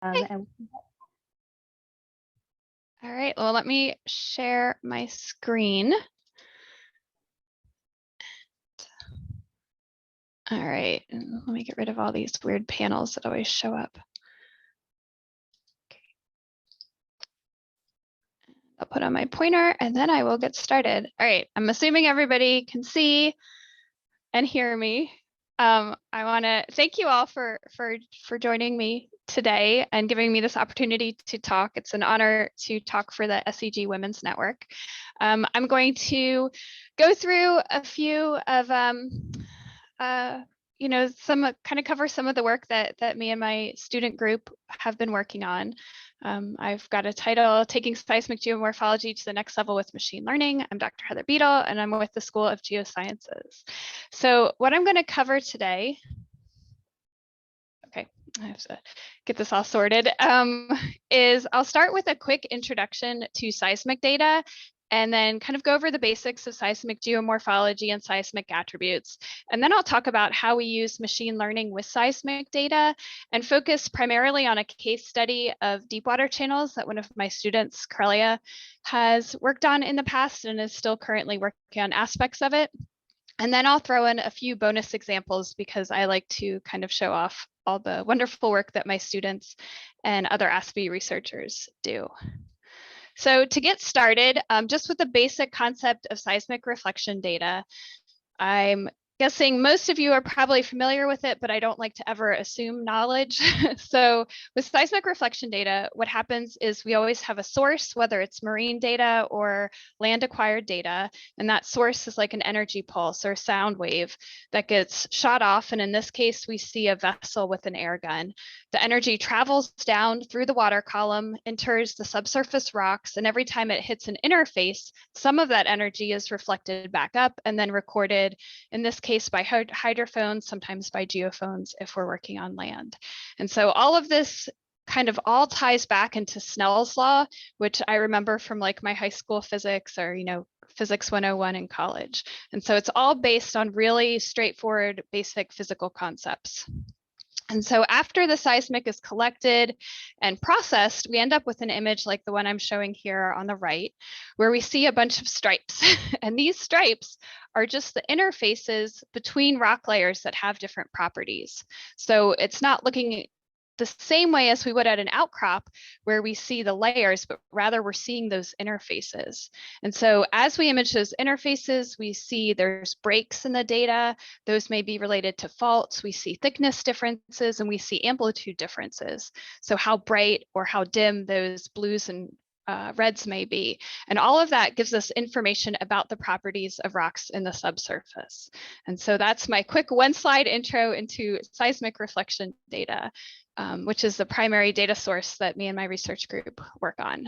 And All right, well, let me share my screen. All right, let me get rid of all these weird panels that always show up. Okay. I'll put on my pointer and then I will get started. All right, I'm assuming everybody can see and hear me. I want to thank you all for joining me today and giving me this opportunity to talk. It's an honor to talk for the SEG Women's Network. I'm going to go through a few of some kind of cover some of the work that me and my student group have been working on. I've got a title, Taking Seismic Geomorphology to the Next Level with Machine Learning. I'm Dr. Heather Bedle, and I'm with the School of Geosciences. So what I'm going to cover today, okay, I have to get this all sorted, is I'll start with a quick introduction to seismic data and then kind of go over the basics of seismic geomorphology and seismic attributes. And then I'll talk about how we use machine learning with seismic data and focus primarily on a case study of deepwater channels that one of my students, Corellia, has worked on in the past and is still currently working on aspects of it. And then I'll throw in a few bonus examples because I like to kind of show off all the wonderful work that my students and other ASPE researchers do. So to get started, just with the basic concept of seismic reflection data, I'm guessing most of you are probably familiar with it, but I don't like to ever assume knowledge. So with seismic reflection data, what happens is we always have a source, whether it's marine data or land acquired data, and that source is like an energy pulse or sound wave that gets shot off. And in this case, we see a vessel with an air gun. The energy travels down through the water column, enters the subsurface rocks, and every time it hits an interface, some of that energy is reflected back up and then recorded, in this case by hydrophones, sometimes by geophones if we're working on land. And so all of this kind of all ties back into Snell's law, which I remember from like my high school physics or, Physics 101 in college. And so it's all based on really straightforward, basic physical concepts. And so after the seismic is collected and processed, we end up with an image like the one I'm showing here on the right, where we see a bunch of stripes. And these stripes are just the interfaces between rock layers that have different properties. So it's not looking the same way as we would at an outcrop where we see the layers, but rather we're seeing those interfaces. And so as we image those interfaces, we see there's breaks in the data. Those may be related to faults. We see thickness differences and we see amplitude differences. So how bright or how dim those blues and reds may be. And all of that gives us information about the properties of rocks in the subsurface. And so that's my quick one slide intro into seismic reflection data, which is the primary data source that me and my research group work on.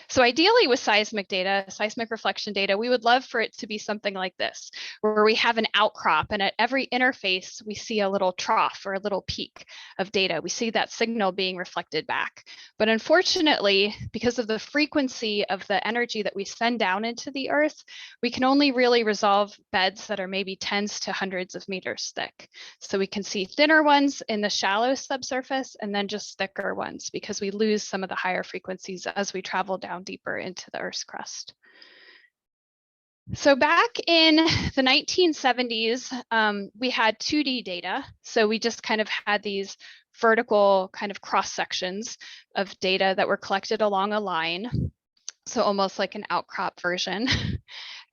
So ideally with seismic data, seismic reflection data, we would love for it to be something like this, where we have an outcrop and at every interface, we see a little trough or a little peak of data. We see that signal being reflected back. But unfortunately, because of the frequency of the energy that we send down into the earth, we can only really resolve beds that are maybe tens to hundreds of meters thick. So we can see thinner ones in the shallow subsurface and then just thicker ones because we lose some of the higher frequencies as we travel down deeper into the Earth's crust. So back in the 1970s, we had 2D data. So we just kind of had these vertical kind of cross sections of data that were collected along a line. So almost like an outcrop version.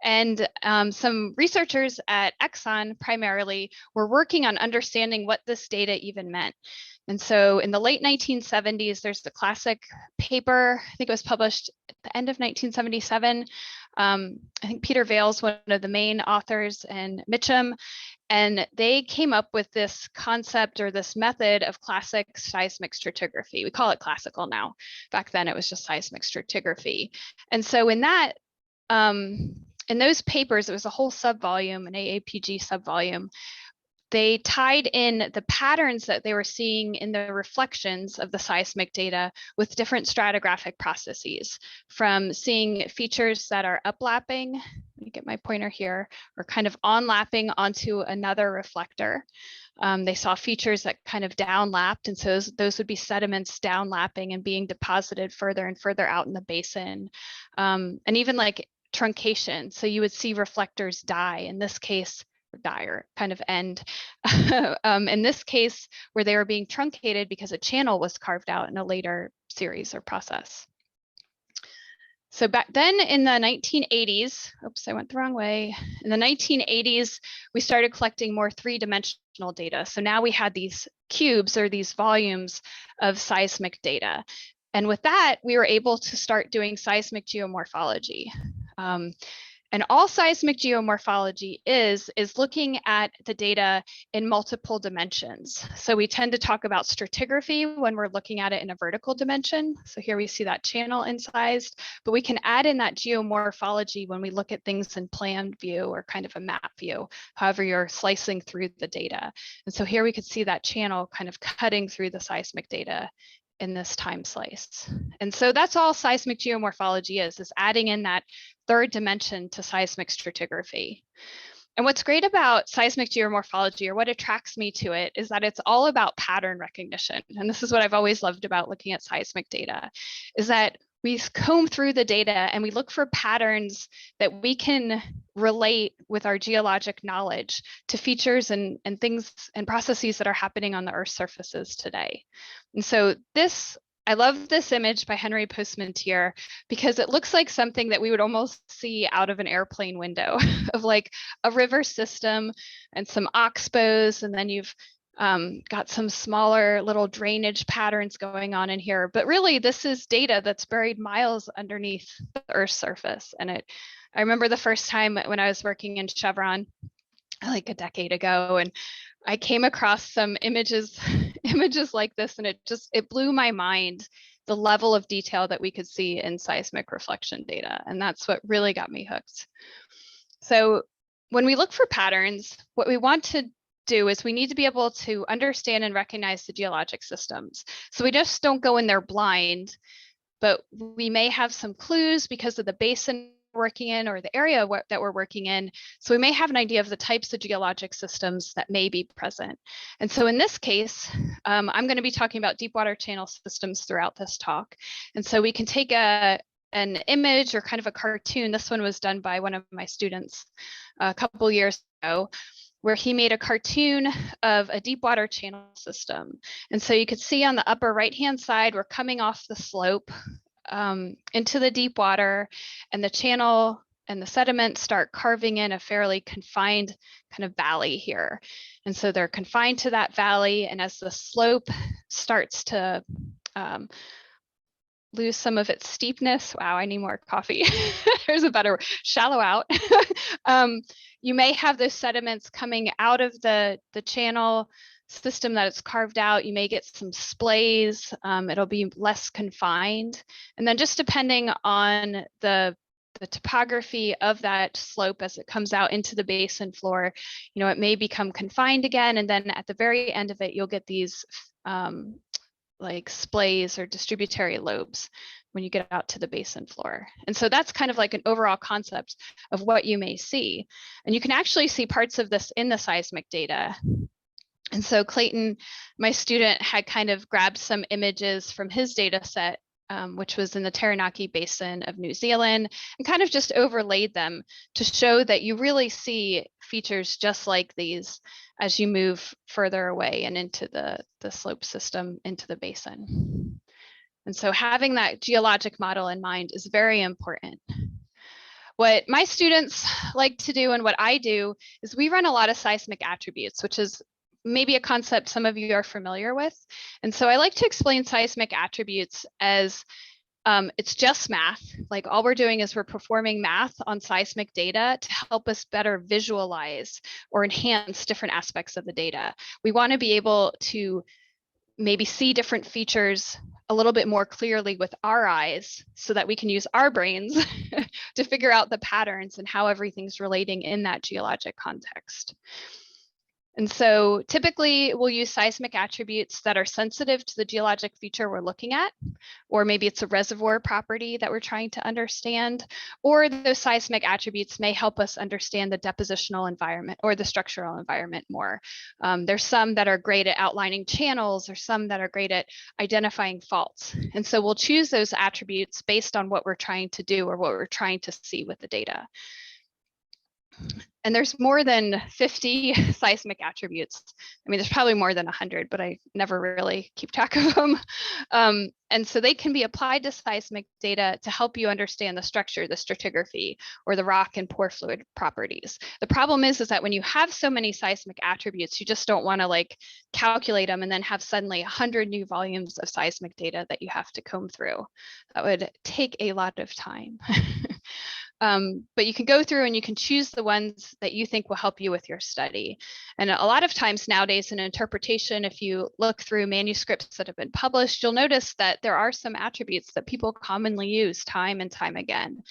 And some researchers at Exxon primarily were working on understanding what this data even meant. And so in the late 1970s, there's the classic paper, I think it was published at the end of 1977. I think Peter Vail's one of the main authors and Mitchum, and they came up with this concept or this method of classic seismic stratigraphy. We call it classical now. Back then it was just seismic stratigraphy. And so in that, in those papers, it was a whole subvolume, an AAPG subvolume. they tied in the patterns that they were seeing in the reflections of the seismic data with different stratigraphic processes, from seeing features that are uplapping, let me get my pointer here, or kind of onlapping onto another reflector. They saw features that kind of downlapped, and so those would be sediments downlapping and being deposited further and further out in the basin. And even like truncation, so you would see reflectors die, in this case, die or kind of end. In this case, where they were being truncated because a channel was carved out in a later series or process. So back then in the 1980s, oops, I went the wrong way. In the 1980s, we started collecting more three-dimensional data. So now we had these cubes or these volumes of seismic data. And with that, we were able to start doing seismic geomorphology. And all seismic geomorphology is looking at the data in multiple dimensions. So we tend to talk about stratigraphy when we're looking at it in a vertical dimension. So here we see that channel incised, but we can add in that geomorphology when we look at things in plan view or kind of a map view, however you're slicing through the data. And so here we could see that channel kind of cutting through the seismic data in this time slice. And so that's all seismic geomorphology is adding in that third dimension to seismic stratigraphy. And what's great about seismic geomorphology, or what attracts me to it, is that it's all about pattern recognition. And this is what I've always loved about looking at seismic data, is that we comb through the data and we look for patterns that we can relate with our geologic knowledge to features and things and processes that are happening on the Earth's surfaces today. And so I love this image by Henry Postmantier because it looks like something that we would almost see out of an airplane window of like a river system and some oxbows, and then you've got some smaller little drainage patterns going on in here. But really, this is data that's buried miles underneath the Earth's surface. And I remember the first time when I was working in Chevron, like a decade ago, and I came across some images like this, and it blew my mind, the level of detail that we could see in seismic reflection data. And that's what really got me hooked. So when we look for patterns, what we want to do is we need to be able to understand and recognize the geologic systems. So we just don't go in there blind, but we may have some clues because of the basin we're working in or the area that we're working in. So we may have an idea of the types of geologic systems that may be present. And so in this case, I'm going to be talking about deepwater channel systems throughout this talk. And so we can take an image or kind of a cartoon. This one was done by one of my students a couple years ago, where he made a cartoon of a deepwater channel system. And so you could see on the upper right-hand side, we're coming off the slope into the deep water, and the channel and the sediment start carving in a fairly confined kind of valley here. And so they're confined to that valley, and as the slope starts to lose some of its steepness, wow, I need more coffee. There's a better word, shallow out. You may have those sediments coming out of the channel system that it's carved out. You may get some splays. It'll be less confined. And then just depending on the topography of that slope as it comes out into the basin floor, it may become confined again. And then at the very end of it, you'll get these like splays or distributary lobes when you get out to the basin floor. And so that's kind of like an overall concept of what you may see. And you can actually see parts of this in the seismic data. And so Clayton, my student, had kind of grabbed some images from his data set, which was in the Taranaki Basin of New Zealand, and kind of just overlaid them to show that you really see features just like these as you move further away and into the slope system into the basin. And so having that geologic model in mind is very important. What my students like to do and what I do is we run a lot of seismic attributes, which is maybe a concept some of you are familiar with. And so I like to explain seismic attributes as it's just math. Like all we're doing is we're performing math on seismic data to help us better visualize or enhance different aspects of the data. We want to be able to maybe see different features a little bit more clearly with our eyes so that we can use our brains to figure out the patterns and how everything's relating in that geologic context. And so typically we'll use seismic attributes that are sensitive to the geologic feature we're looking at, or maybe it's a reservoir property that we're trying to understand, or those seismic attributes may help us understand the depositional environment or the structural environment more. There's some that are great at outlining channels, or some that are great at identifying faults. And so we'll choose those attributes based on what we're trying to do or what we're trying to see with the data. And there's more than 50 seismic attributes. I mean, there's probably more than 100, but I never really keep track of them. And so they can be applied to seismic data to help you understand the structure, the stratigraphy, or the rock and pore fluid properties. The problem is that when you have so many seismic attributes, you just don't want to like calculate them and then have suddenly 100 new volumes of seismic data that you have to comb through. That would take a lot of time. But you can go through and you can choose the ones that you think will help you with your study. And a lot of times nowadays in interpretation, if you look through manuscripts that have been published, you'll notice that there are some attributes that people commonly use time and time again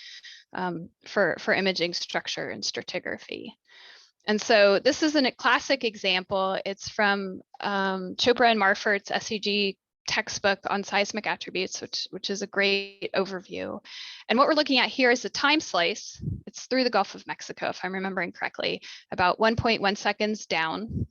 for imaging structure and stratigraphy. And so this is a classic example. It's from Chopra and Marfort's SEG textbook on seismic attributes, which is a great overview. And what we're looking at here is a time slice. It's through the Gulf of Mexico, if I'm remembering correctly, about 1.1 seconds down.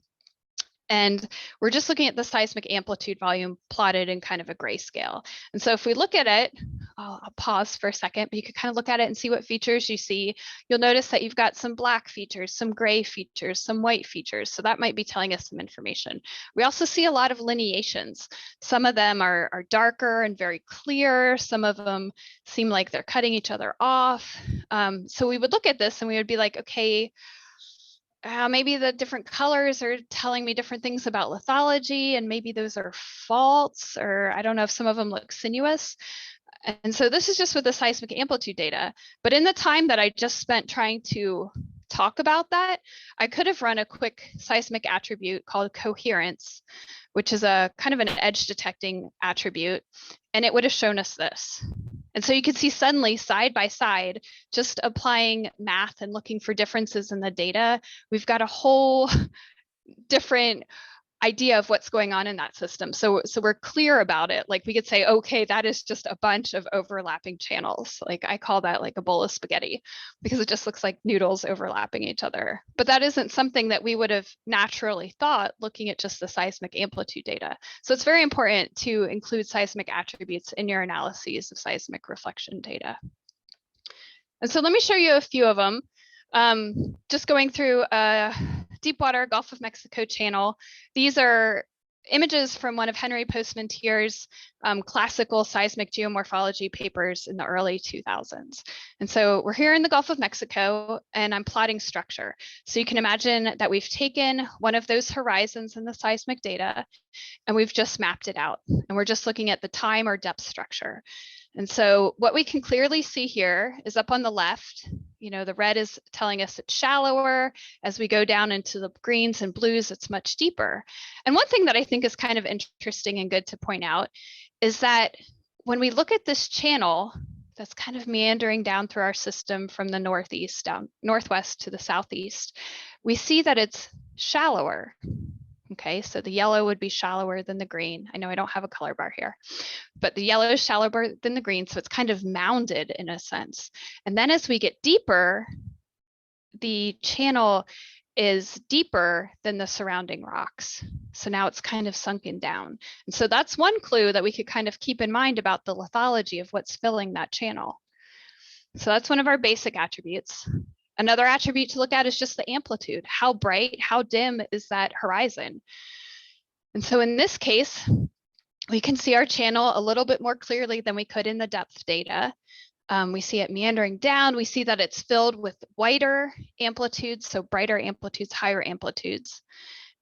And we're just looking at the seismic amplitude volume plotted in kind of a grayscale. And so if we look at it, I'll pause for a second, but you could kind of look at it and see what features you see. You'll notice that you've got some black features, some gray features, some white features. So that might be telling us some information. We also see a lot of lineations. Some of them are darker and very clear. Some of them seem like they're cutting each other off. So we would look at this and we would be like, okay, maybe the different colors are telling me different things about lithology, and maybe those are faults, or I don't know if some of them look sinuous. And so this is just with the seismic amplitude data. But in the time that I just spent trying to talk about that, I could have run a quick seismic attribute called coherence, which is a kind of an edge detecting attribute, and it would have shown us this. And so you can see suddenly side by side, just applying math and looking for differences in the data, we've got a whole different idea of what's going on in that system. So we're clear about it. Like we could say, okay, that is just a bunch of overlapping channels. Like I call that like a bowl of spaghetti because it just looks like noodles overlapping each other. But that isn't something that we would have naturally thought looking at just the seismic amplitude data. So it's very important to include seismic attributes in your analyses of seismic reflection data. And so let me show you a few of them. Just going through a deepwater Gulf of Mexico channel. These are images from one of Henry Postmentier's classical seismic geomorphology papers in the early 2000s. And so we're here in the Gulf of Mexico and I'm plotting structure. So you can imagine that we've taken one of those horizons in the seismic data and we've just mapped it out. And we're just looking at the time or depth structure. And so what we can clearly see here is up on the left, you know, the red is telling us it's shallower. As we go down into the greens and blues, it's much deeper. And one thing that I think is kind of interesting and good to point out is that when we look at this channel that's kind of meandering down through our system from the northeast down northwest to the southeast, we see that it's shallower. Okay, so the yellow would be shallower than the green. I know I don't have a color bar here, but the yellow is shallower than the green, so it's kind of mounded in a sense. And then as we get deeper, the channel is deeper than the surrounding rocks. So now it's kind of sunken down. And so that's one clue that we could kind of keep in mind about the lithology of what's filling that channel. So that's one of our basic attributes. Another attribute to look at is just the amplitude. How bright, how dim is that horizon? And so in this case, we can see our channel a little bit more clearly than we could in the depth data. We see it meandering down. We see that it's filled with whiter amplitudes, so brighter amplitudes, higher amplitudes.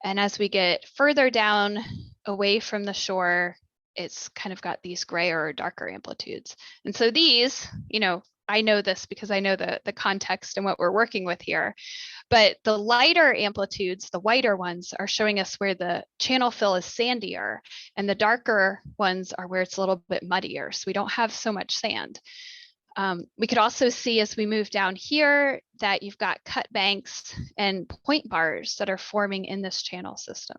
And as we get further down away from the shore, it's kind of got these grayer or darker amplitudes. And so these, you know, I know this because I know the context and what we're working with here, but the lighter amplitudes, the whiter ones, are showing us where the channel fill is sandier, and the darker ones are where it's a little bit muddier, so we don't have so much sand. We could also see as we move down here that you've got cut banks and point bars that are forming in this channel system.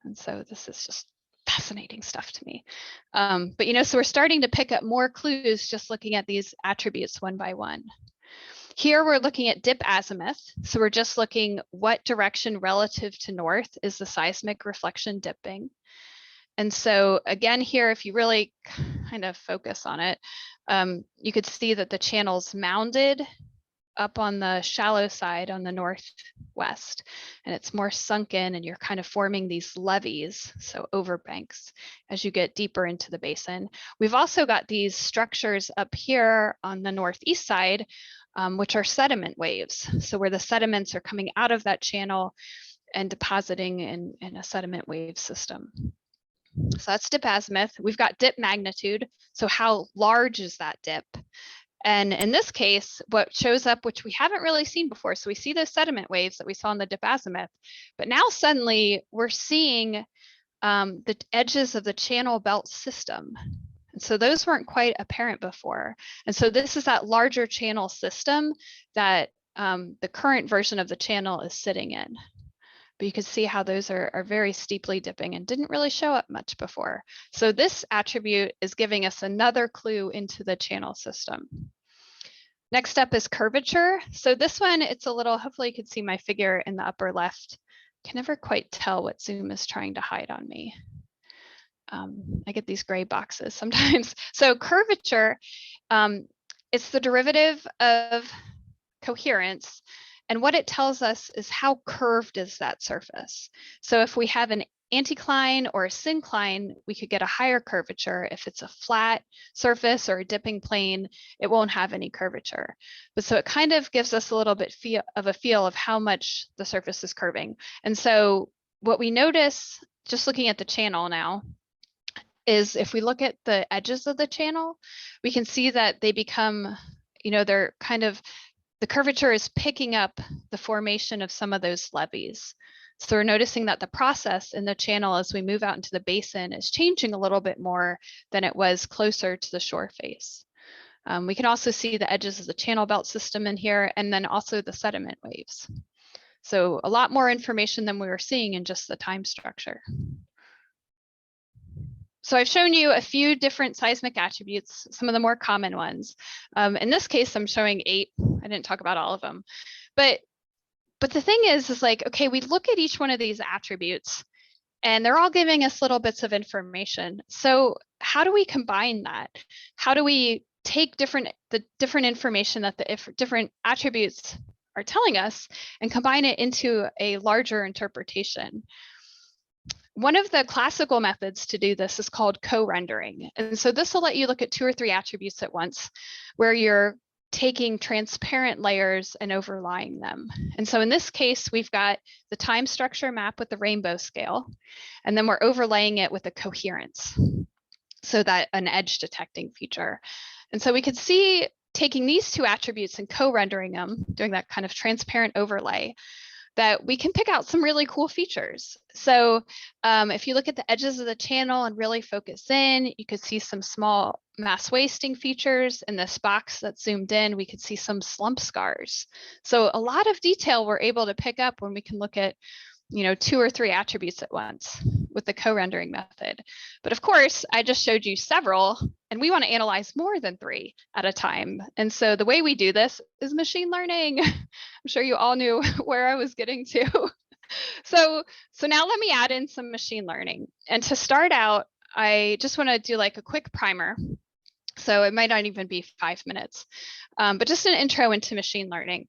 And so this is just fascinating stuff to me. But so we're starting to pick up more clues just looking at these attributes one by one. Here we're looking at dip azimuth. So we're just looking what direction relative to north is the seismic reflection dipping. And so again, here, if you really kind of focus on it, you could see that the channel's mounded up on the shallow side on the northwest, and it's more sunken, and you're kind of forming these levees, so overbanks, as you get deeper into the basin. We've also got these structures up here on the northeast side, which are sediment waves. So where the sediments are coming out of that channel and depositing in a sediment wave system. So that's dip azimuth. We've got dip magnitude. So how large is that dip? And in this case, what shows up, which we haven't really seen before, so we see those sediment waves that we saw in the dip azimuth, but now suddenly we're seeing the edges of the channel belt system. And so those weren't quite apparent before. And so this is that larger channel system that the current version of the channel is sitting in. But you can see how those are very steeply dipping and didn't really show up much before. So this attribute is giving us another clue into the channel system. Next up is curvature. So this one, it's a little, hopefully you can see my figure in the upper left. Can never quite tell what Zoom is trying to hide on me. I get these gray boxes sometimes. So curvature, it's the derivative of coherence. And what it tells us is how curved is that surface. So if we have an anticline or a syncline, we could get a higher curvature. If it's a flat surface or a dipping plane, it won't have any curvature. But so it kind of gives us a little bit of a feel of how much the surface is curving. And so what we notice, just looking at the channel now, is if we look at the edges of the channel, we can see that they become, they're kind of, the curvature is picking up the formation of some of those levees. So we're noticing that the process in the channel as we move out into the basin is changing a little bit more than it was closer to the shore face. We can also see the edges of the channel belt system in here, and then also the sediment waves. So a lot more information than we were seeing in just the time structure. So I've shown you a few different seismic attributes, some of the more common ones. In this case, I'm showing 8. I didn't talk about all of them. But the thing is like, okay, we look at each one of these attributes and they're all giving us little bits of information. So how do we combine that? How do we take the different information that the different attributes are telling us and combine it into a larger interpretation? One of the classical methods to do this is called co-rendering. And so this will let you look at 2 or 3 attributes at once, where you're taking transparent layers and overlaying them. And so in this case, we've got the time structure map with the rainbow scale, and then we're overlaying it with a coherence, so that an edge detecting feature. And so we could see taking these 2 attributes and co-rendering them, doing that kind of transparent overlay, that we can pick out some really cool features. So if you look at the edges of the channel and really focus in, you could see some small mass wasting features. In this box that's zoomed in, we could see some slump scars. So a lot of detail we're able to pick up when we can look at 2 or 3 attributes at once with the co-rendering method. But of course, I just showed you several, and we want to analyze more than 3 at a time. And so the way we do this is machine learning. I'm sure you all knew where I was getting to. So now let me add in some machine learning. And to start out, I just want to do like a quick primer. So it might not even be 5 minutes, but just an intro into machine learning.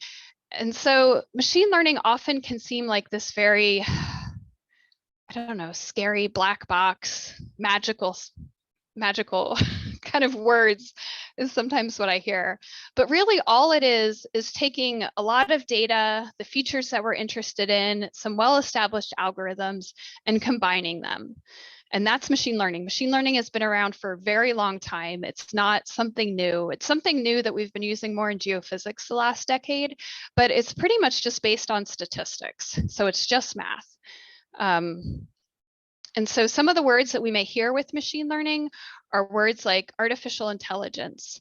And so machine learning often can seem like this very, I don't know, scary black box, magical kind of words is sometimes what I hear. But really all it is taking a lot of data, the features that we're interested in, some well-established algorithms, and combining them. And that's machine learning. Machine learning has been around for a very long time. It's not something new. It's something new that we've been using more in geophysics the last decade, but it's pretty much just based on statistics. So it's just math. And so some of the words that we may hear with machine learning are words like artificial intelligence,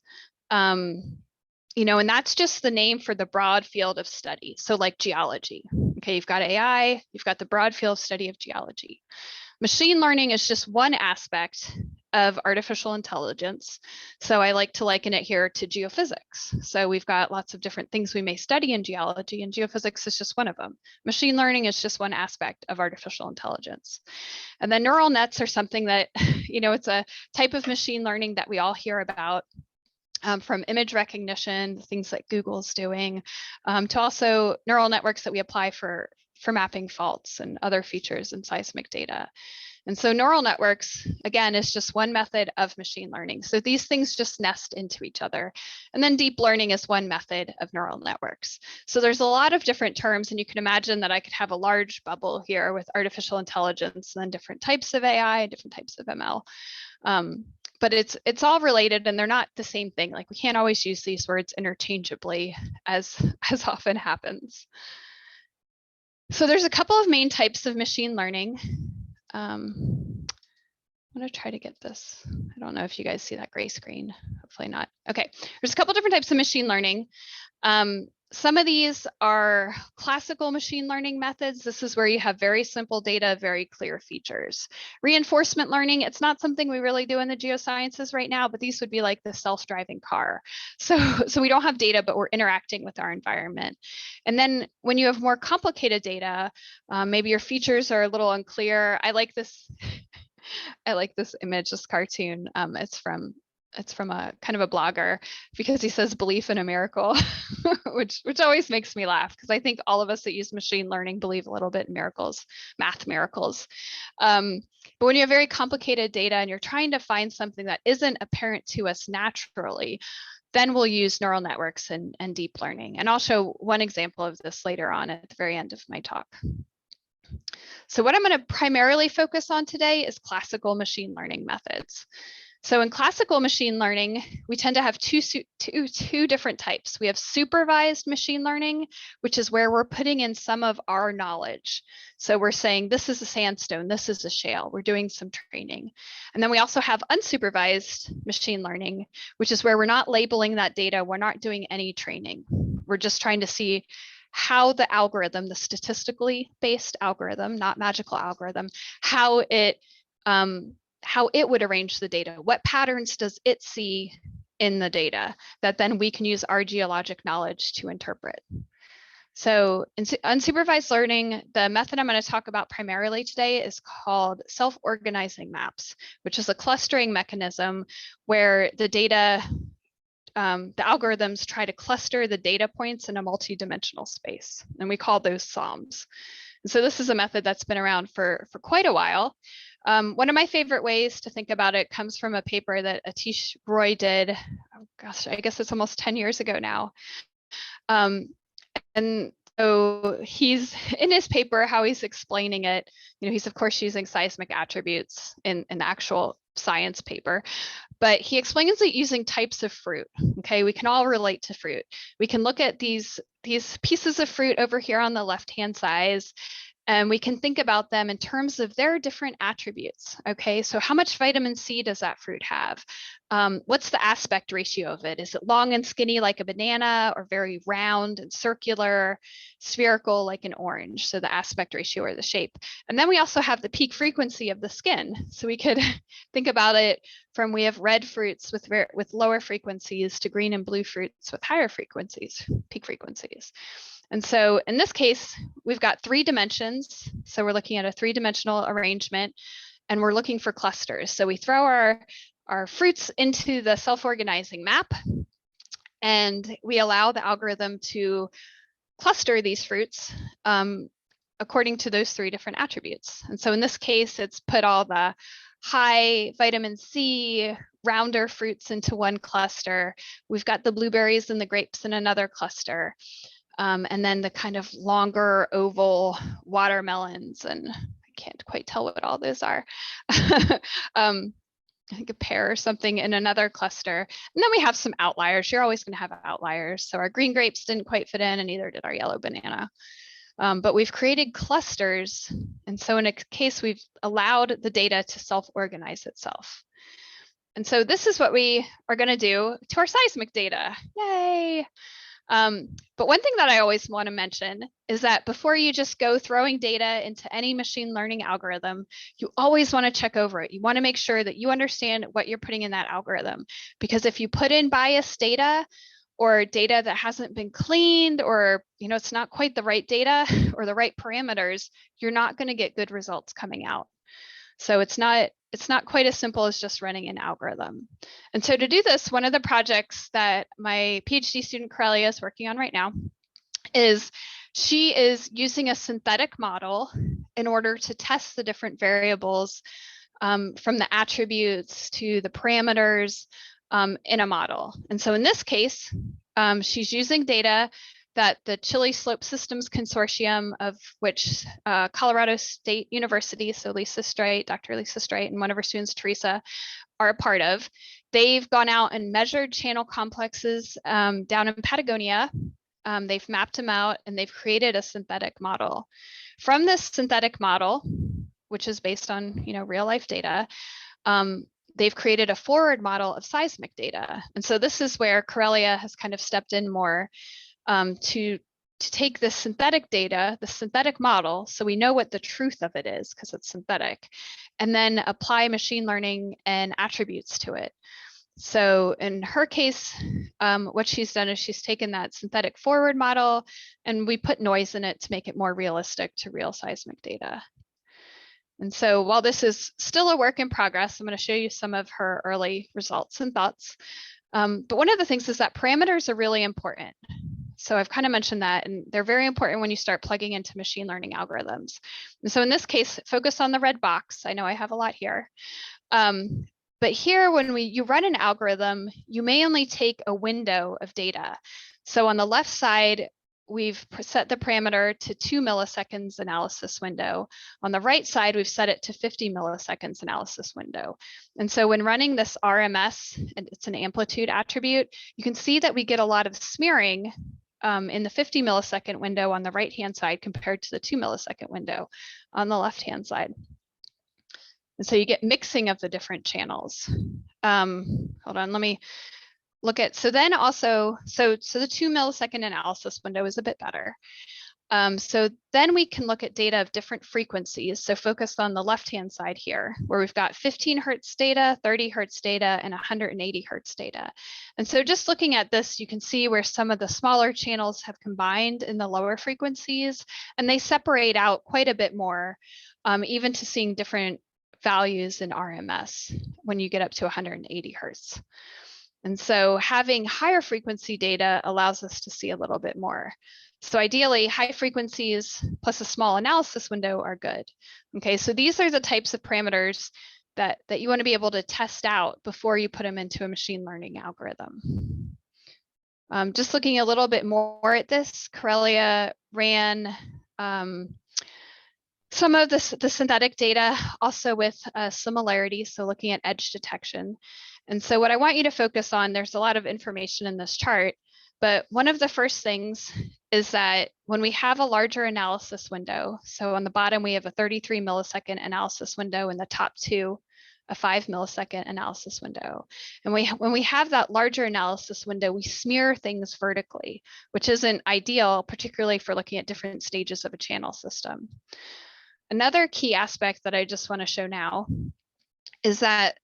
And that's just the name for the broad field of study. So like geology, okay, you've got AI, you've got the broad field of study of geology. Machine learning is just one aspect of artificial intelligence. So I like to liken it here to geophysics. So we've got lots of different things we may study in geology, and geophysics is just one of them. Machine learning is just one aspect of artificial intelligence. And then neural nets are something that, it's a type of machine learning that we all hear about. From image recognition, things like Google's doing, to also neural networks that we apply for mapping faults and other features in seismic data. And so neural networks, again, is just one method of machine learning. So these things just nest into each other. And then deep learning is one method of neural networks. So there's a lot of different terms, and you can imagine that I could have a large bubble here with artificial intelligence and then different types of AI, different types of ML. But it's all related, and they're not the same thing. Like, we can't always use these words interchangeably as often happens. So there's a couple of main types of machine learning. I'm going to try to get this. I don't know if you guys see that gray screen. Hopefully not. Okay, there's a couple different types of machine learning. Some of these are classical machine learning methods. This is where you have very simple data, very clear features. Reinforcement learning, it's not something we really do in the geosciences right now, but these would be like the self-driving car. So we don't have data, but we're interacting with our environment. And then when you have more complicated data, maybe your features are a little unclear. I like this. I like this image, this cartoon. It's from a kind of a blogger, because he says belief in a miracle, which always makes me laugh, because I think all of us that use machine learning believe a little bit in miracles, math miracles. But when you have very complicated data and you're trying to find something that isn't apparent to us naturally, then we'll use neural networks and deep learning. And I'll show one example of this later on at the very end of my talk. So what I'm going to primarily focus on today is classical machine learning methods. So in classical machine learning, we tend to have two different types. We have supervised machine learning, which is where we're putting in some of our knowledge. So we're saying, this is a sandstone, this is a shale. We're doing some training. And then we also have unsupervised machine learning, which is where we're not labeling that data. We're not doing any training. We're just trying to see how the algorithm, the statistically based algorithm, not magical algorithm, how it would arrange the data. What patterns does it see in the data that then we can use our geologic knowledge to interpret? So in unsupervised learning, the method I'm going to talk about primarily today is called self-organizing maps, which is a clustering mechanism where the data, the algorithms try to cluster the data points in a multi-dimensional space, and we call those SOMs. And so this is a method that's been around for quite a while. One of my favorite ways to think about it comes from a paper that Atish Roy did, oh gosh, I guess it's almost 10 years ago now. And so he's, in his paper, how he's explaining it, he's of course using seismic attributes in an actual science paper, but he explains it using types of fruit. Okay, we can all relate to fruit. We can look at these pieces of fruit over here on the left-hand side, and we can think about them in terms of their different attributes. Okay, so how much vitamin C does that fruit have? What's the aspect ratio of it? Is it long and skinny like a banana, or very round and circular, spherical like an orange? So the aspect ratio or the shape. And then we also have the peak frequency of the skin. So we could think about it from, we have red fruits with lower frequencies to green and blue fruits with higher frequencies, peak frequencies. And so in this case, we've got 3 dimensions. So we're looking at a 3-dimensional arrangement, and we're looking for clusters. So we throw our fruits into the self-organizing map, and we allow the algorithm to cluster these fruits according to those 3 different attributes. And so in this case, it's put all the high vitamin C, rounder fruits into one cluster. We've got the blueberries and the grapes in another cluster. And then the kind of longer oval watermelons, and I can't quite tell what all those are. I think a pear or something in another cluster. And then we have some outliers. You're always going to have outliers. So our green grapes didn't quite fit in, and neither did our yellow banana. But we've created clusters. And so in a case, we've allowed the data to self-organize itself. And so this is what we are going to do to our seismic data. Yay! But one thing that I always want to mention is that before you just go throwing data into any machine learning algorithm, you always want to check over it. You want to make sure that you understand what you're putting in that algorithm. Because if you put in biased data or data that hasn't been cleaned, or it's not quite the right data or the right parameters, you're not going to get good results coming out. So it's not quite as simple as just running an algorithm. And so to do this, one of the projects that my PhD student Corellia is working on right now is she is using a synthetic model in order to test the different variables from the attributes to the parameters in a model. And so in this case, she's using data that the Chile Slope Systems Consortium, of which Colorado State University, so Lisa Streit, Dr. Lisa Streit, and one of her students, Teresa, are a part of. They've gone out and measured channel complexes down in Patagonia. They've mapped them out, and they've created a synthetic model. From this synthetic model, which is based on real life data, they've created a forward model of seismic data. And so this is where Corellia has kind of stepped in more to take this synthetic data, the synthetic model, so we know what the truth of it is because it's synthetic, and then apply machine learning and attributes to it. So in her case, what she's done is she's taken that synthetic forward model and we put noise in it to make it more realistic to real seismic data. And so while this is still a work in progress, I'm going to show you some of her early results and thoughts. But one of the things is that parameters are really important. So I've kind of mentioned that, and they're very important when you start plugging into machine learning algorithms. And so in this case, focus on the red box. I know I have a lot here. But here, when you run an algorithm, you may only take a window of data. So on the left side, we've set the parameter to 2 milliseconds analysis window. On the right side, we've set it to 50 milliseconds analysis window. And so when running this RMS, and it's an amplitude attribute, you can see that we get a lot of smearing in the 50 millisecond window on the right-hand side compared to the 2 millisecond window on the left-hand side. And so you get mixing of the different channels. Hold on, let me look at, so then also, so the 2 millisecond analysis window is a bit better. So then we can look at data of different frequencies. So focus on the left-hand side here, where we've got 15 hertz data, 30 hertz data, and 180 hertz data. And so just looking at this, you can see where some of the smaller channels have combined in the lower frequencies, and they separate out quite a bit more, even to seeing different values in RMS when you get up to 180 hertz. And so having higher frequency data allows us to see a little bit more. So ideally, high frequencies plus a small analysis window are good. Okay, so these are the types of parameters that you want to be able to test out before you put them into a machine learning algorithm. Just looking a little bit more at this, Corellia ran some of the synthetic data also with similarities, so looking at edge detection. And so what I want you to focus on, there's a lot of information in this chart, but one of the first things is that when we have a larger analysis window, so on the bottom we have a 33 millisecond analysis window, and the top two, a 5 millisecond analysis window. And when we have that larger analysis window, we smear things vertically, which isn't ideal, particularly for looking at different stages of a channel system. Another key aspect that I just want to show now is that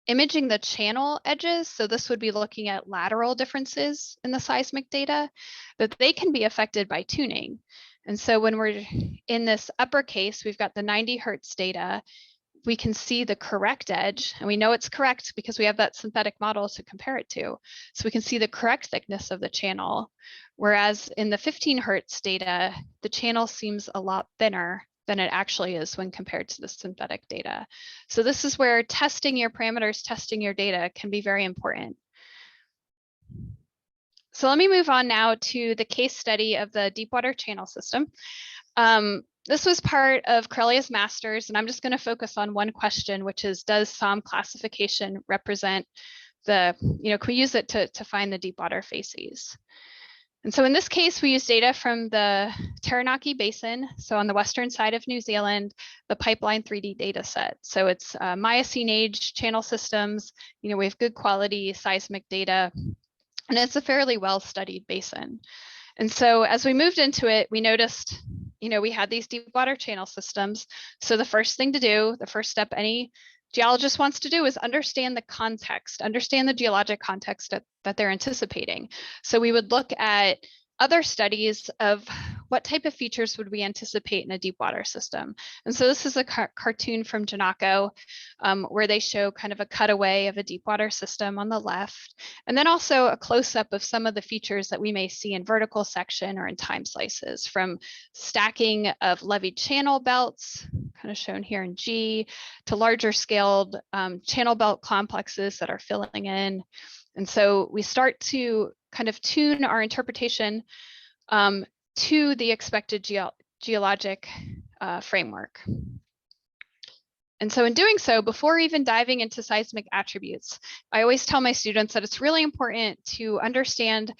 imaging the channel edges, so this would be looking at lateral differences in the seismic data, that they can be affected by tuning. And so when we're in this upper case, we've got the 90 hertz data, we can see the correct edge, and we know it's correct because we have that synthetic model to compare it to. So we can see the correct thickness of the channel, whereas in the 15 hertz data, the channel seems a lot thinner than it actually is when compared to the synthetic data. So this is where testing your parameters, testing your data can be very important. So let me move on now to the case study of the deepwater channel system. This was part of Corellia's master's, and I'm just going to focus on one question, which is, does SOM classification represent the, can we use it to find the deepwater facies? And so in this case, we use data from the Taranaki Basin. So on the western side of New Zealand, the Pipeline 3D data set. So it's Miocene age channel systems. You know, we have good quality seismic data, and it's a fairly well-studied basin. And so as we moved into it, we noticed, you know, we had these deep water channel systems. So the first thing to do, the first step any geologist wants to do is understand the context, understand the geologic context that they're anticipating. So we would look at other studies of what type of features would we anticipate in a deep water system. And so this is a cartoon from Janako, where they show kind of a cutaway of a deep water system on the left, and then also a close-up of some of the features that we may see in vertical section or in time slices, from stacking of levied channel belts, kind of shown here in G, to larger scaled channel belt complexes that are filling in. And so we start to kind of tune our interpretation to the expected geologic framework. And so in doing so, before even diving into seismic attributes, I always tell my students that it's really important to understand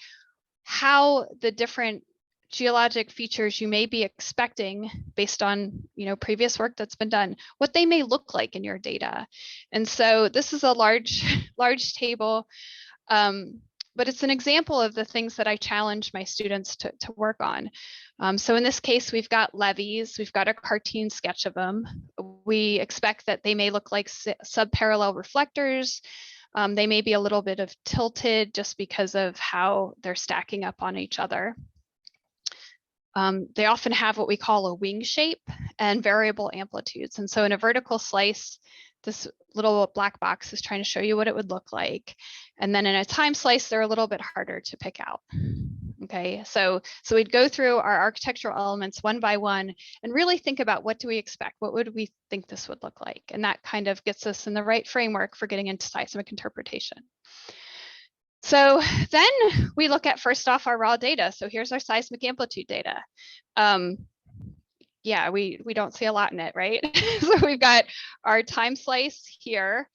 how the different geologic features you may be expecting based on, you know, previous work that's been done, what they may look like in your data. And so this is a large table, but it's an example of the things that I challenge my students to work on. So in this case, we've got levees, we've got a cartoon sketch of them. We expect that they may look like subparallel reflectors. They may be a little bit of tilted just because of how they're stacking up on each other. They often have what we call a wing shape and variable amplitudes. And so in a vertical slice, this little black box is trying to show you what it would look like. And then in a time slice, they're a little bit harder to pick out. Okay, so we'd go through our architectural elements one by one and really think about, what do we expect? What would we think this would look like? And that kind of gets us in the right framework for getting into seismic interpretation. So then we look at, first off, our raw data. So here's our seismic amplitude data. Yeah, we don't see a lot in it, right? So we've got our time slice here.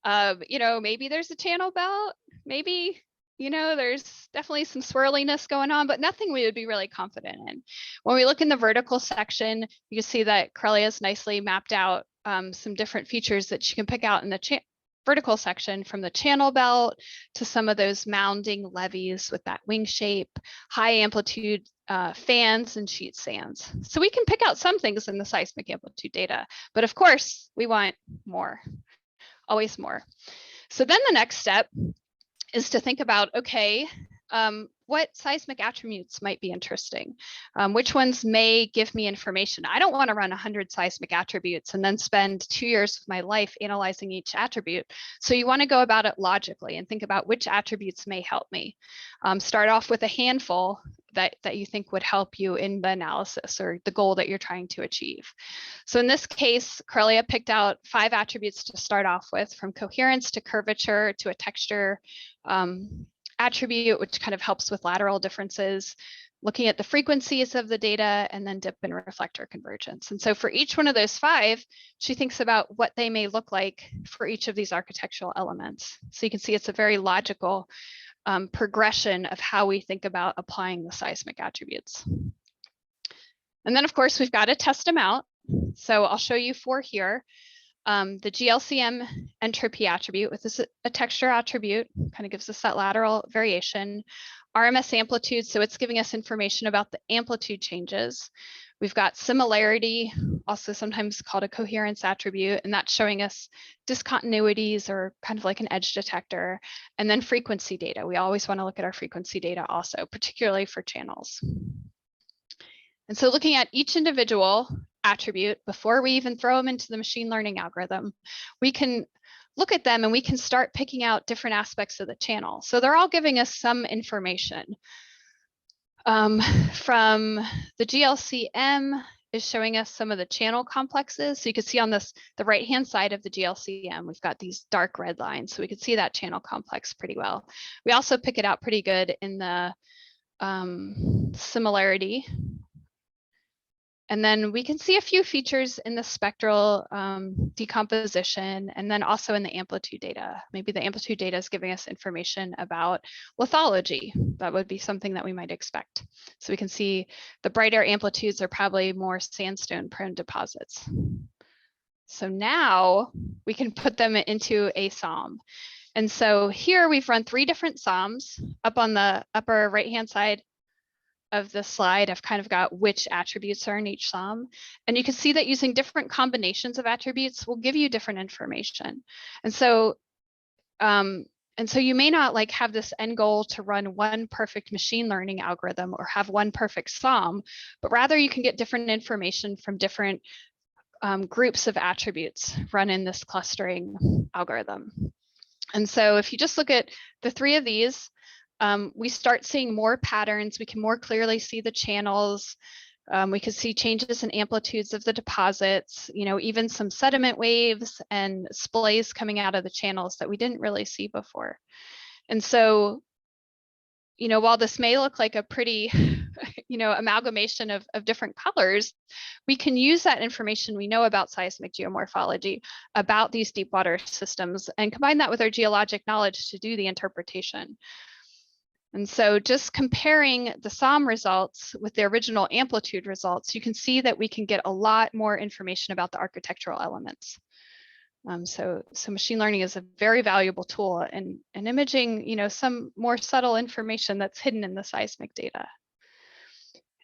You know, maybe there's a channel belt, maybe, you know, there's definitely some swirliness going on, but nothing we would be really confident in. When we look in the vertical section, you can see that Corellia's nicely mapped out some different features that you can pick out in the vertical section, from the channel belt to some of those mounding levees with that wing shape, high amplitude fans and sheet sands. So we can pick out some things in the seismic amplitude data, but of course we want more, always more. So then the next step is to think about, okay, what seismic attributes might be interesting? Which ones may give me information? I don't want to run 100 seismic attributes and then spend 2 years of my life analyzing each attribute. So you want to go about it logically and think about which attributes may help me. Start off with a handful that you think would help you in the analysis or the goal that you're trying to achieve. So in this case, Corellia picked out 5 attributes to start off with, from coherence to curvature to a texture attribute, which kind of helps with lateral differences, looking at the frequencies of the data, and then dip and reflector convergence. And so for each one of those 5, she thinks about what they may look like for each of these architectural elements. So you can see it's a very logical progression of how we think about applying the seismic attributes. And then of course, we've got to test them out. So I'll show you 4 here. The GLCM entropy attribute, with this a texture attribute, kind of gives us that lateral variation. RMS amplitude, so it's giving us information about the amplitude changes. We've got similarity, also sometimes called a coherence attribute, and that's showing us discontinuities or kind of like an edge detector. And then frequency data. We always want to look at our frequency data also, particularly for channels. And so looking at each individual attribute before we even throw them into the machine learning algorithm, we can look at them and we can start picking out different aspects of the channel. So they're all giving us some information. From the GLCM is showing us some of the channel complexes. So you can see on the right-hand side of the GLCM, we've got these dark red lines. So we can see that channel complex pretty well. We also pick it out pretty good in the similarity. And then we can see a few features in the spectral decomposition, and then also in the amplitude data. Maybe the amplitude data is giving us information about lithology. That would be something that we might expect. So we can see the brighter amplitudes are probably more sandstone prone deposits. So now we can put them into a SOM. And so here we've run 3 different SOMs. Up on the upper right-hand side of the slide, I've kind of got which attributes are in each SOM. And you can see that using different combinations of attributes will give you different information. And so you may not like have this end goal to run one perfect machine learning algorithm or have one perfect SOM, but rather you can get different information from different groups of attributes run in this clustering algorithm. And so if you just look at the 3 of these, we start seeing more patterns. We can more clearly see the channels. We can see changes in amplitudes of the deposits, even some sediment waves and splays coming out of the channels that we didn't really see before. And so, while this may look like a pretty, amalgamation of different colors, we can use that information we know about seismic geomorphology, about these deep water systems, and combine that with our geologic knowledge to do the interpretation. And so just comparing the SOM results with the original amplitude results, you can see that we can get a lot more information about the architectural elements. So machine learning is a very valuable tool in imaging, some more subtle information that's hidden in the seismic data.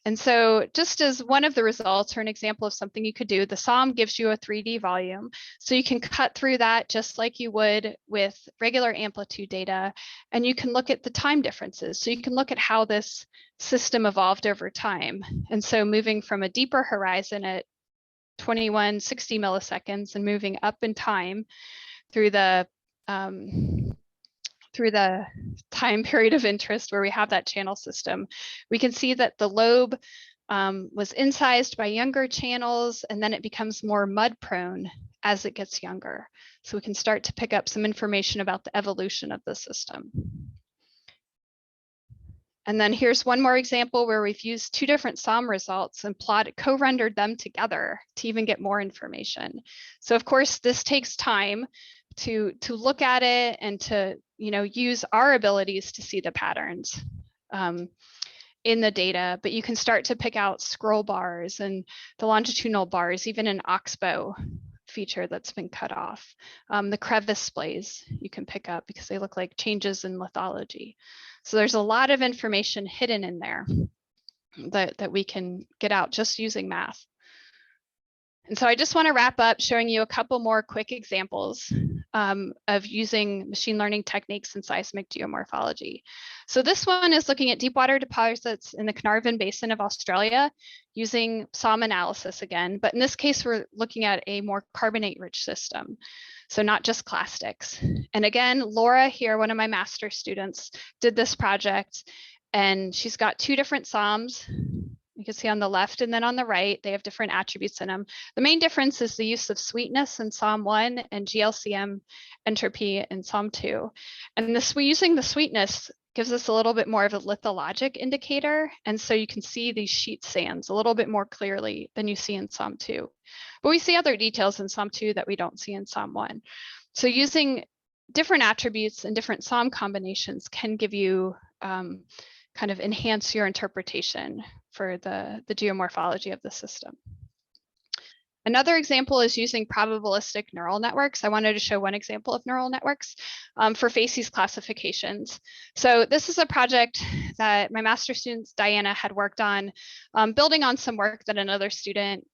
And so just as one of the results or an example of something you could do, the SOM gives you a 3D volume. So you can cut through that just like you would with regular amplitude data. And you can look at the time differences. So you can look at how this system evolved over time. And so moving from a deeper horizon at 2160 milliseconds and moving up in time through the time period of interest where we have that channel system, we can see that the lobe was incised by younger channels, and then it becomes more mud prone as it gets younger. So we can start to pick up some information about the evolution of the system. And then here's one more example where we've used 2 different SOM results and co-rendered them together to even get more information. So of course, this takes time to look at it and to use our abilities to see the patterns in the data, but you can start to pick out scroll bars and the longitudinal bars, even an oxbow feature that's been cut off. The crevice splays you can pick up because they look like changes in lithology. So there's a lot of information hidden in there that we can get out just using math. And so I just want to wrap up showing you a couple more quick examples of using machine learning techniques in seismic geomorphology. So this one is looking at deep water deposits in the Carnarvon Basin of Australia using SOM analysis again, but in this case, we're looking at a more carbonate-rich system. So not just clastics. And again, Laura here, one of my master students, did this project, and she's got 2 different SOMs. You can see on the left and then on the right, they have different attributes in them. The main difference is the use of sweetness in SOM 1 and GLCM entropy in SOM 2. And using the sweetness gives us a little bit more of a lithologic indicator. And so you can see these sheet sands a little bit more clearly than you see in SOM 2. But we see other details in SOM 2 that we don't see in SOM 1. So using different attributes and different SOM combinations can give you kind of enhance your interpretation for the geomorphology of the system. Another example is using probabilistic neural networks. I wanted to show one example of neural networks for facies classifications. So this is a project that my master student, Diana, had worked on, building on some work that another student,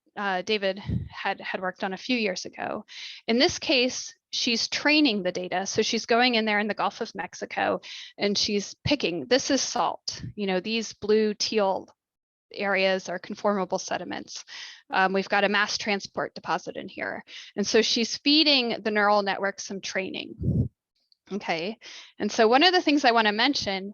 David, had worked on a few years ago. In this case, she's training the data. So she's going in there in the Gulf of Mexico and she's picking, this is salt, these blue teal areas are conformable sediments. We've got a mass transport deposit in here. And so she's feeding the neural network some training. Okay. And so one of the things I want to mention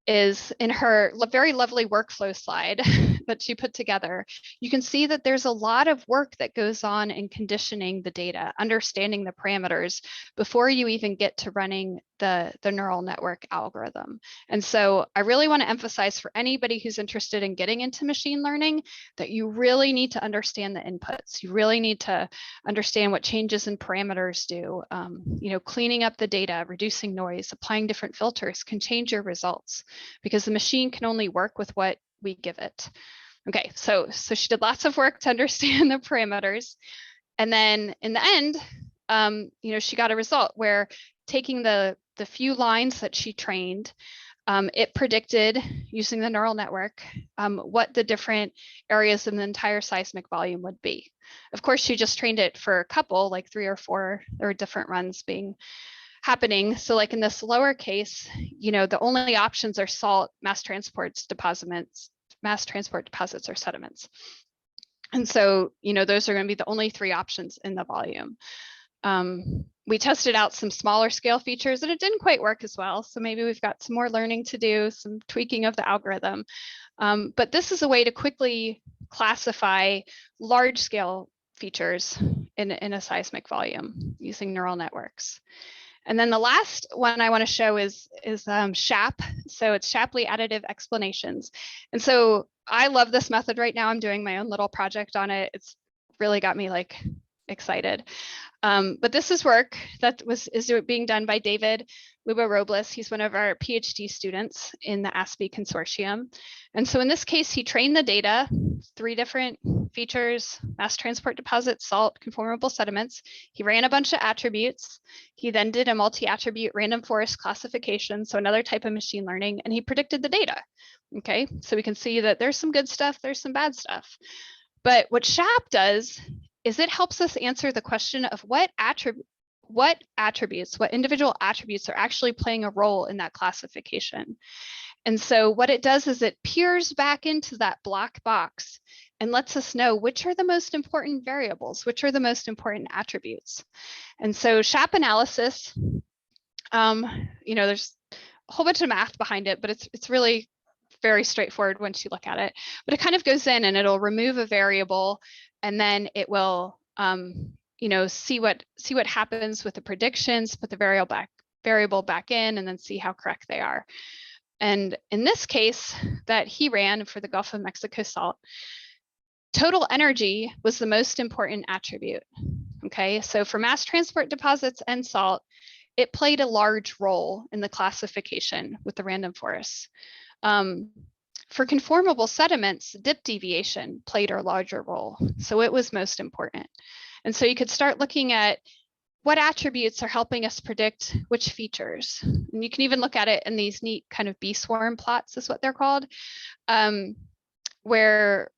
is in her very lovely workflow slide that she put together. You can see that there's a lot of work that goes on in conditioning the data, understanding the parameters before you even get to running the neural network algorithm. And so I really want to emphasize for anybody who's interested in getting into machine learning that you really need to understand the inputs. You really need to understand what changes in parameters do. Cleaning up the data, reducing noise, applying different filters can change your results, because the machine can only work with what we give it. Okay, so she did lots of work to understand the parameters. And then in the end, she got a result where taking the few lines that she trained, it predicted using the neural network what the different areas in the entire seismic volume would be. Of course, she just trained it for a couple, like 3 or 4, or different runs happening. So like in this lower case, the only options are salt, mass transport deposits, or sediments. And so, those are going to be the only 3 options in the volume. We tested out some smaller scale features and it didn't quite work as well. So maybe we've got some more learning to do, some tweaking of the algorithm. But this is a way to quickly classify large scale features in a seismic volume using neural networks. And then the last one I want to show is SHAP. So it's Shapley Additive Explanations. And so I love this method right now. I'm doing my own little project on it. It's really got me like excited. But this is work that is being done by David Luba-Robles. He's one of our PhD students in the ASPE consortium. And so in this case, he trained the data, 3 different features: mass transport deposits, salt, conformable sediments. He ran a bunch of attributes. He then did a multi-attribute random forest classification, so another type of machine learning, and he predicted the data. Okay, so we can see that there's some good stuff, there's some bad stuff. But what SHAP does is it helps us answer the question of what individual attributes are actually playing a role in that classification. And so what it does is it peers back into that black box and lets us know which are the most important variables, which are the most important attributes. And so SHAP analysis, there's a whole bunch of math behind it, but it's really very straightforward once you look at it. But it kind of goes in and it'll remove a variable, and then it will see what happens with the predictions, put the variable back in, and then see how correct they are. And in this case that he ran for the Gulf of Mexico salt, total energy was the most important attribute. Okay, so for mass transport deposits and salt, it played a large role in the classification with the random forests. For conformable sediments, dip deviation played a larger role, so it was most important. And so you could start looking at what attributes are helping us predict which features. And you can even look at it in these neat kind of B-swarm plots is what they're called, where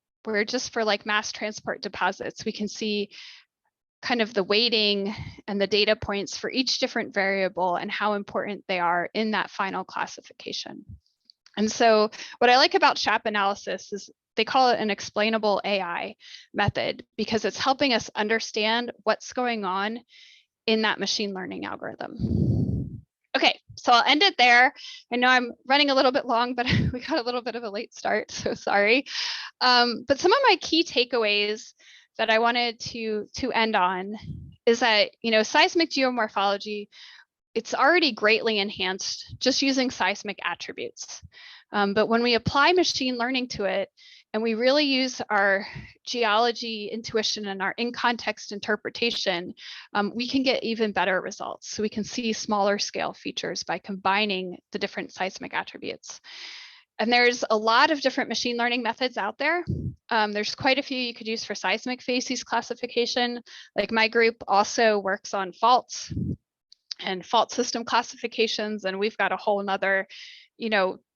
just for like mass transport deposits, we can see kind of the weighting and the data points for each different variable and how important they are in that final classification. And so what I like about SHAP analysis is they call it an explainable AI method, because it's helping us understand what's going on in that machine learning algorithm. Okay, so I'll end it there. I know I'm running a little bit long, but we got a little bit of a late start, so sorry. But some of my key takeaways that I wanted to end on is that, seismic geomorphology, it's already greatly enhanced just using seismic attributes. But when we apply machine learning to it, and we really use our geology intuition and our in-context interpretation, we can get even better results. So we can see smaller scale features by combining the different seismic attributes. And there's a lot of different machine learning methods out there. There's quite a few you could use for seismic facies classification. Like my group also works on faults and fault system classifications, and we've got a whole nother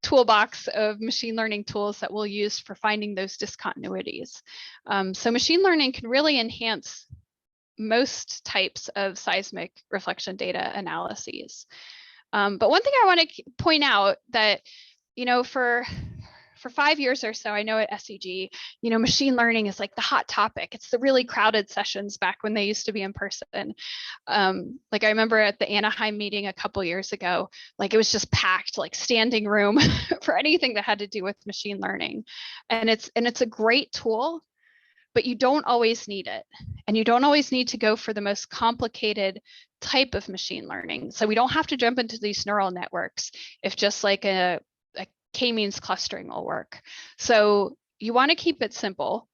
toolbox of machine learning tools that we'll use for finding those discontinuities. So machine learning can really enhance most types of seismic reflection data analyses. But one thing I want to point out that, for for 5 years or so, I know at SEG, machine learning is like the hot topic. It's the really crowded sessions back when they used to be in person. Like I remember at the Anaheim meeting a couple years ago, like it was just packed, like standing room for anything that had to do with machine learning. And it's a great tool, but you don't always need it. And you don't always need to go for the most complicated type of machine learning. So we don't have to jump into these neural networks if just like a k-means clustering will work. So you want to keep it simple.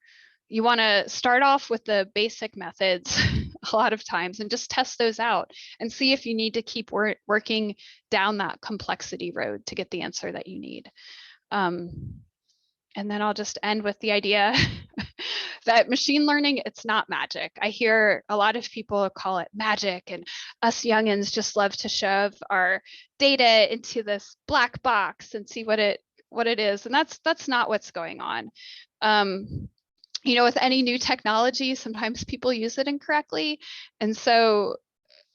You want to start off with the basic methods a lot of times and just test those out and see if you need to keep working down that complexity road to get the answer that you need. And then I'll just end with the idea that machine learning, it's not magic. I hear a lot of people call it magic, and us youngins just love to shove our data into this black box and see what it is. And that's not what's going on. With any new technology, sometimes people use it incorrectly. And so,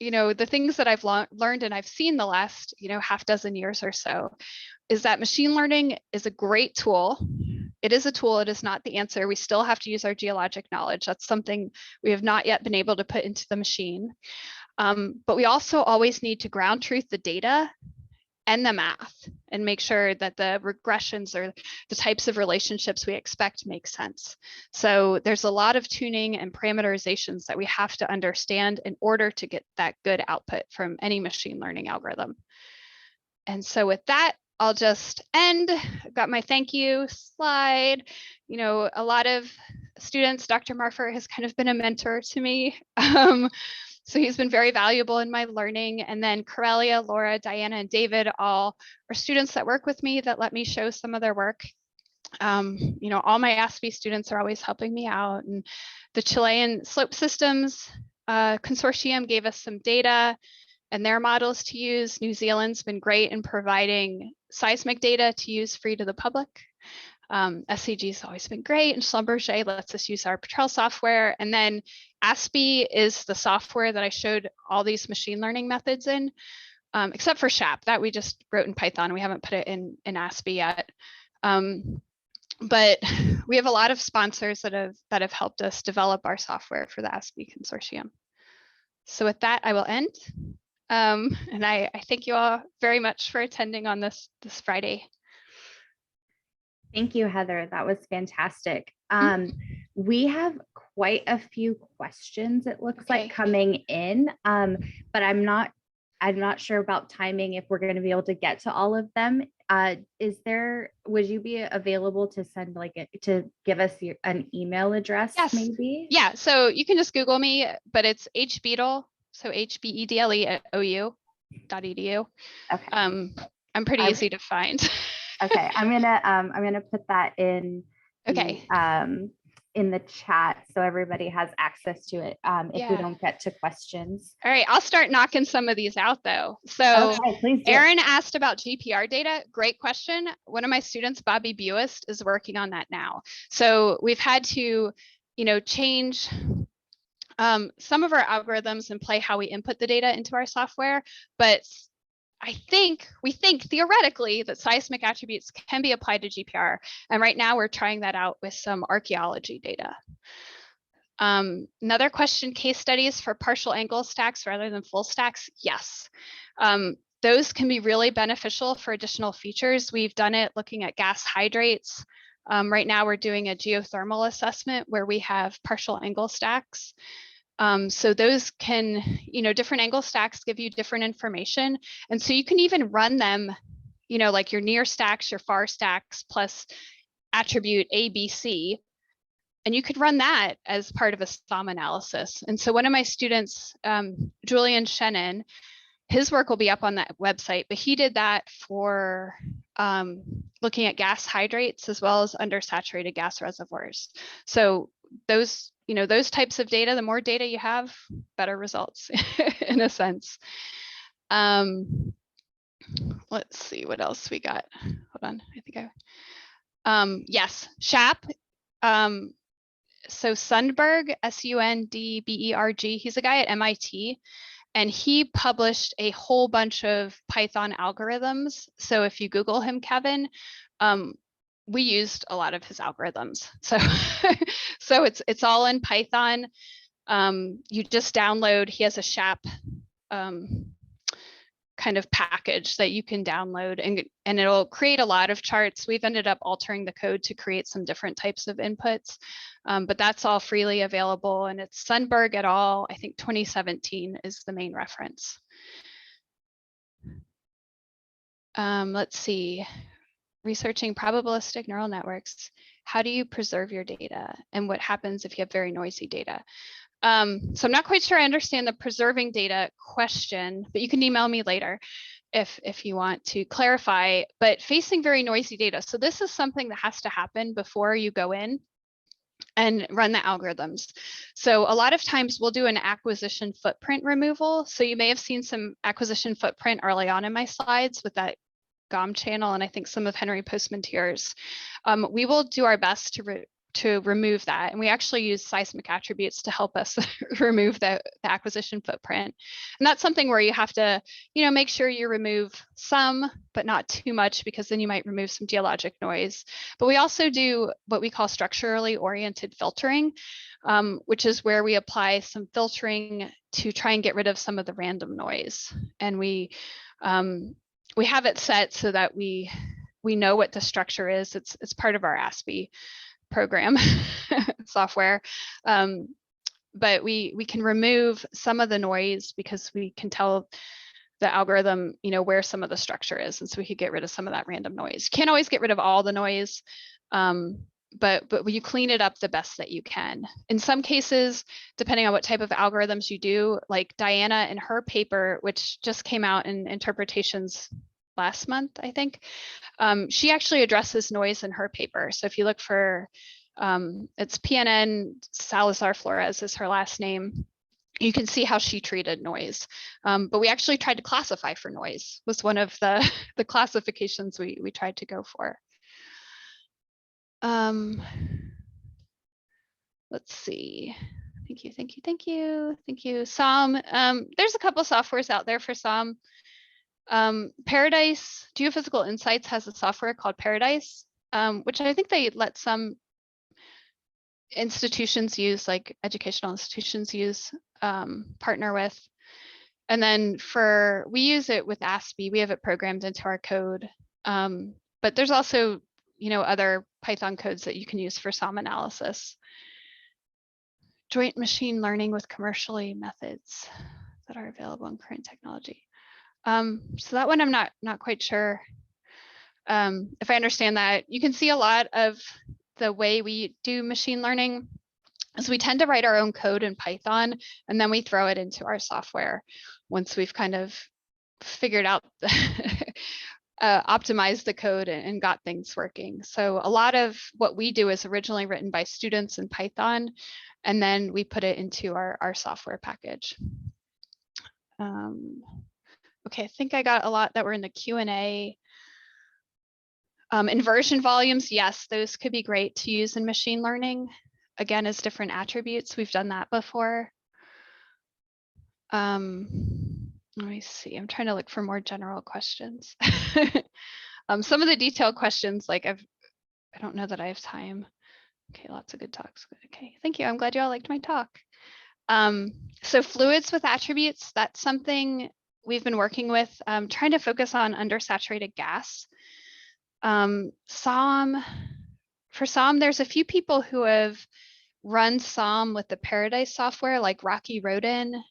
the things that I've learned and I've seen the last, half dozen years or so is that machine learning is a great tool. It is a tool. It is not the answer. We still have to use our geologic knowledge. That's something we have not yet been able to put into the machine. But we also always need to ground truth the data and the math and make sure that the regressions or the types of relationships we expect make sense. So there's a lot of tuning and parameterizations that we have to understand in order to get that good output from any machine learning algorithm. And so with that, I'll just end. I've got my thank you slide. A lot of students, Dr. Marfer has kind of been a mentor to me. So he's been very valuable in my learning. And then Corellia, Laura, Diana, and David all are students that work with me that let me show some of their work. All my ASPE students are always helping me out. And the Chilean Slope Systems Consortium gave us some data and their models to use. New Zealand's been great in providing seismic data to use free to the public. SCG's always been great, and Schlumberger lets us use our Petrel software. And then ASPE is the software that I showed all these machine learning methods in, except for SHAP, that we just wrote in Python. We haven't put it in ASPE yet. But we have a lot of sponsors that have helped us develop our software for the ASPE consortium. So with that, I will end. And I thank you all very much for attending on this Friday. Thank you, Heather. That was fantastic. We have quite a few questions, it looks like, coming in, but I'm not sure about timing if we're going to be able to get to all of them. Would you be available to send to give us an email address? Yes. Maybe? Yeah, so you can just Google me, but it's hbedle, so hbedle@ou.edu. Okay. I'm pretty easy to find. Okay, I'm gonna put that in. Okay. In the chat so everybody has access to it if we don't get to questions. All right, I'll start knocking some of these out though. So Aaron asked about GPR data. Great question. One of my students, Bobby Buist, is working on that now. So we've had to, change some of our algorithms and play how we input the data into our software, but we think theoretically that seismic attributes can be applied to GPR. And right now we're trying that out with some archaeology data. Another question, case studies for partial angle stacks rather than full stacks? Yes. Those can be really beneficial for additional features. We've done it looking at gas hydrates. Right now we're doing a geothermal assessment where we have partial angle stacks. So those can, different angle stacks give you different information. And so you can even run them, like your near stacks, your far stacks, plus attribute A, B, C. And you could run that as part of a SOM analysis. And so one of my students, Julian Shannon, his work will be up on that website, but he did that for looking at gas hydrates as well as undersaturated gas reservoirs. So those types of data, the more data you have, better results in a sense. Let's see what else we got. Hold on, I think yes, SHAP. So Sundberg, Sundberg, he's a guy at MIT, and he published a whole bunch of Python algorithms. So if you Google him, Kevin, we used a lot of his algorithms. So, so it's all in Python. You just download, he has a SHAP kind of package that you can download, and it'll create a lot of charts. We've ended up altering the code to create some different types of inputs, but that's all freely available, and it's Sundberg et al. I think 2017 is the main reference. Let's see, researching probabilistic neural networks. How do you preserve your data, and what happens if you have very noisy data? So I'm not quite sure I understand the preserving data question, but you can email me later if you want to clarify. But facing very noisy data. So this is something that has to happen before you go in and run the algorithms. So a lot of times we'll do an acquisition footprint removal. So you may have seen some acquisition footprint early on in my slides with that GOM channel, and I think some of Henry Postmentier's. We will do our best to remove that. And we actually use seismic attributes to help us remove the acquisition footprint. And that's something where you have to, make sure you remove some, but not too much, because then you might remove some geologic noise. But we also do what we call structurally oriented filtering, which is where we apply some filtering to try and get rid of some of the random noise. And we have it set so that we know what the structure is. It's part of our ASPE program software, but we can remove some of the noise because we can tell the algorithm where some of the structure is, and so we could get rid of some of that random noise. Can't always get rid of all the noise, but you clean it up the best that you can. In some cases, depending on what type of algorithms you do, like Diana in her paper, which just came out in Interpretations last month, I think, she actually addresses noise in her paper. So if you look for, it's PNN Salazar Flores is her last name, you can see how she treated noise. But we actually tried to classify for noise, was one of the classifications we tried to go for. Let's see. Thank you. SOM, there's a couple softwares out there for SOM. Paradise Geophysical Insights has a software called Paradise, which I think they let some institutions use, like educational institutions use, partner with. And then we use it with ASPE. We have it programmed into our code. But there's also, other Python codes that you can use for SOM analysis. Joint machine learning with commercially methods that are available in current technology. So that one I'm not quite sure if I understand that. You can see a lot of the way we do machine learning is we tend to write our own code in Python, and then we throw it into our software once we've kind of figured out optimized the code and got things working. So a lot of what we do is originally written by students in Python, and then we put it into our software package. Okay, I think I got a lot that were in the Q&A. Inversion volumes, yes, those could be great to use in machine learning, again, as different attributes. We've done that before. Let me see, I'm trying to look for more general questions. Some of the detailed questions, like I don't know that I have time. Okay, lots of good talks. Okay, thank you. I'm glad you all liked my talk. So fluids with attributes, that's something we've been working with, trying to focus on undersaturated gas. For SOM, there's a few people who have run SOM with the Paradise software, like Rocky Roden.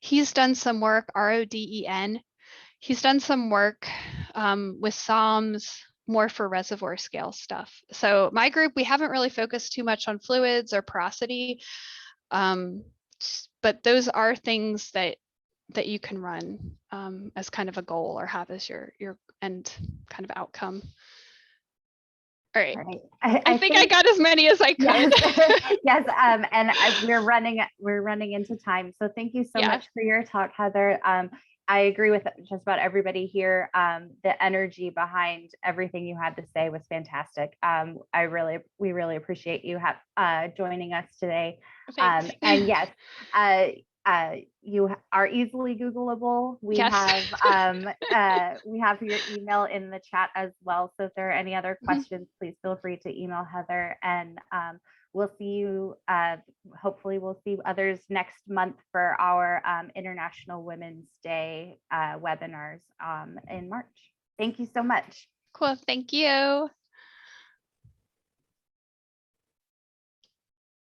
He's done some work, RODEN. He's done some work with SOMs more for reservoir scale stuff. So my group, we haven't really focused too much on fluids or porosity, but those are things that you can run as kind of a goal or have as your end kind of outcome. All right. I think I got as many as I could. Yes, yes, and we're running into time. So thank you so much for your talk, Heather. I agree with just about everybody here. The energy behind everything you had to say was fantastic. We really appreciate you joining us today. And yes, you are easily Googleable. We Yes. have your email in the chat as well. So if there are any other questions, please feel free to email Heather, and we'll see you. Hopefully, we'll see others next month for our International Women's Day webinars in March. Thank you so much. Cool. Thank you.